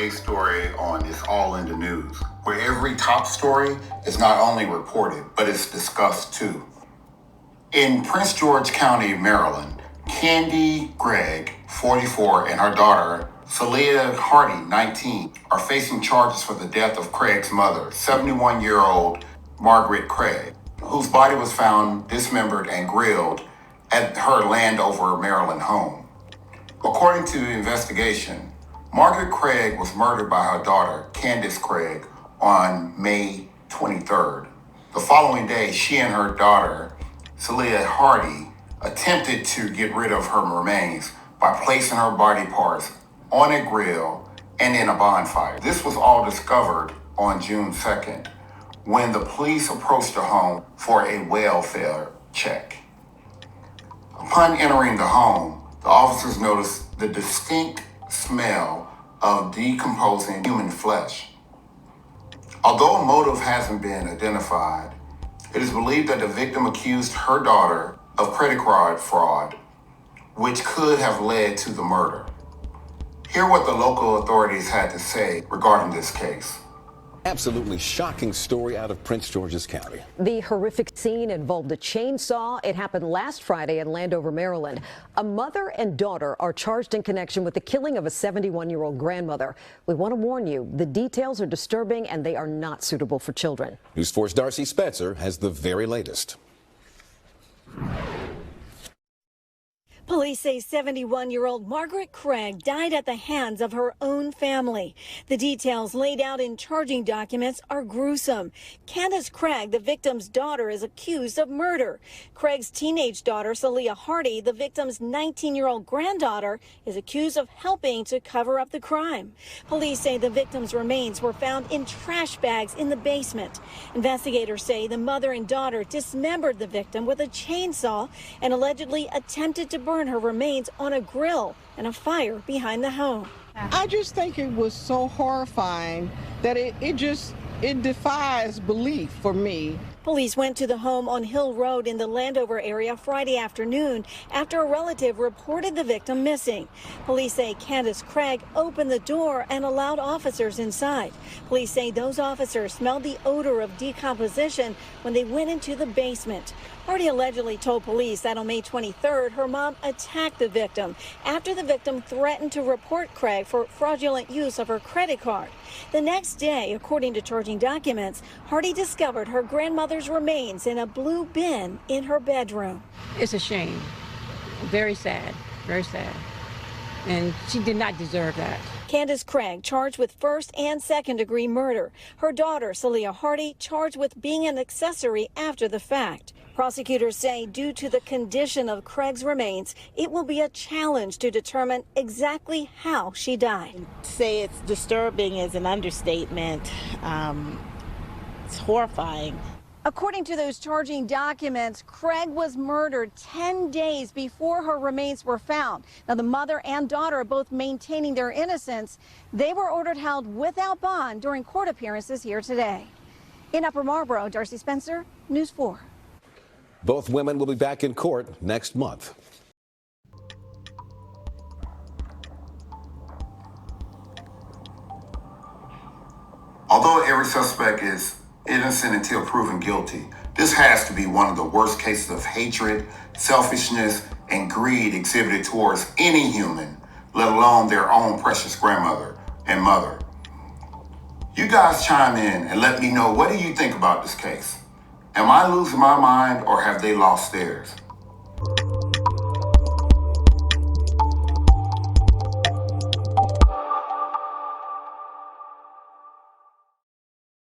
today's story on It's All in the News, where every top story is not only reported, but it's discussed too. In Prince George County, Maryland, Candy Gregg, 44, and her daughter, Celia Hardy, 19, are facing charges for the death of Craig's mother, 71-year-old Margaret Craig, whose body was found dismembered and grilled at her Landover, Maryland home. According to the investigation, Margaret Craig was murdered by her daughter, Candace Craig, on May 23rd. The following day, she and her daughter, Celia Hardy, attempted to get rid of her remains by placing her body parts on a grill and in a bonfire. This was all discovered on June 2nd when the police approached the home for a welfare check. Upon entering the home, the officers noticed the distinct smell of decomposing human flesh. Although a motive hasn't been identified, it is believed that the victim accused her daughter of credit card fraud, which could have led to the murder. Hear what the local authorities had to say regarding this case. Absolutely shocking story out of Prince George's County. The horrific scene involved a chainsaw. It happened last Friday in Landover, Maryland. A mother and daughter are charged in connection with the killing of a 71-year-old grandmother. We want to warn you, the details are disturbing and they are not suitable for children. News 4's Darcy Spencer has the very latest. Police say 71-year-old Margaret Craig died at the hands of her own family. The details laid out in charging documents are gruesome. Candace Craig, the victim's daughter, is accused of murder. Craig's teenage daughter, Celia Hardy, the victim's 19-year-old granddaughter, is accused of helping to cover up the crime. Police say the victim's remains were found in trash bags in the basement. Investigators say the mother and daughter dismembered the victim with a chainsaw and allegedly attempted to burn her remains on a grill and a fire behind the home. I just think it was so horrifying that it defies belief for me. Police went to the home on Hill Road in the Landover area Friday afternoon after a relative reported the victim missing. Police say Candace Craig opened the door and allowed officers inside. Police say those officers smelled the odor of decomposition when they went into the basement. Hardy allegedly told police that on May 23rd, her mom attacked the victim after the victim threatened to report Craig for fraudulent use of her credit card. The next day, according to charging documents, Hardy discovered her grandmother's remains in a blue bin in her bedroom. It's a shame. Very sad. Very sad. And she did not deserve that. Candace Craig charged with first and second degree murder. Her daughter, Celia Hardy, charged with being an accessory after the fact. Prosecutors say due to the condition of Craig's remains, it will be a challenge to determine exactly how she died. To say it's disturbing is an understatement. It's horrifying. According to those charging documents, Craig was murdered 10 days before her remains were found. Now, the mother and daughter are both maintaining their innocence. They were ordered held without bond during court appearances here today. In Upper Marlboro, Darcy Spencer, News 4. Both women will be back in court next month. Although every suspect is innocent until proven guilty, this has to be one of the worst cases of hatred, selfishness, and greed exhibited towards any human, let alone their own precious grandmother and mother. You guys chime in and let me know, what do you think about this case? Am I losing my mind or have they lost theirs?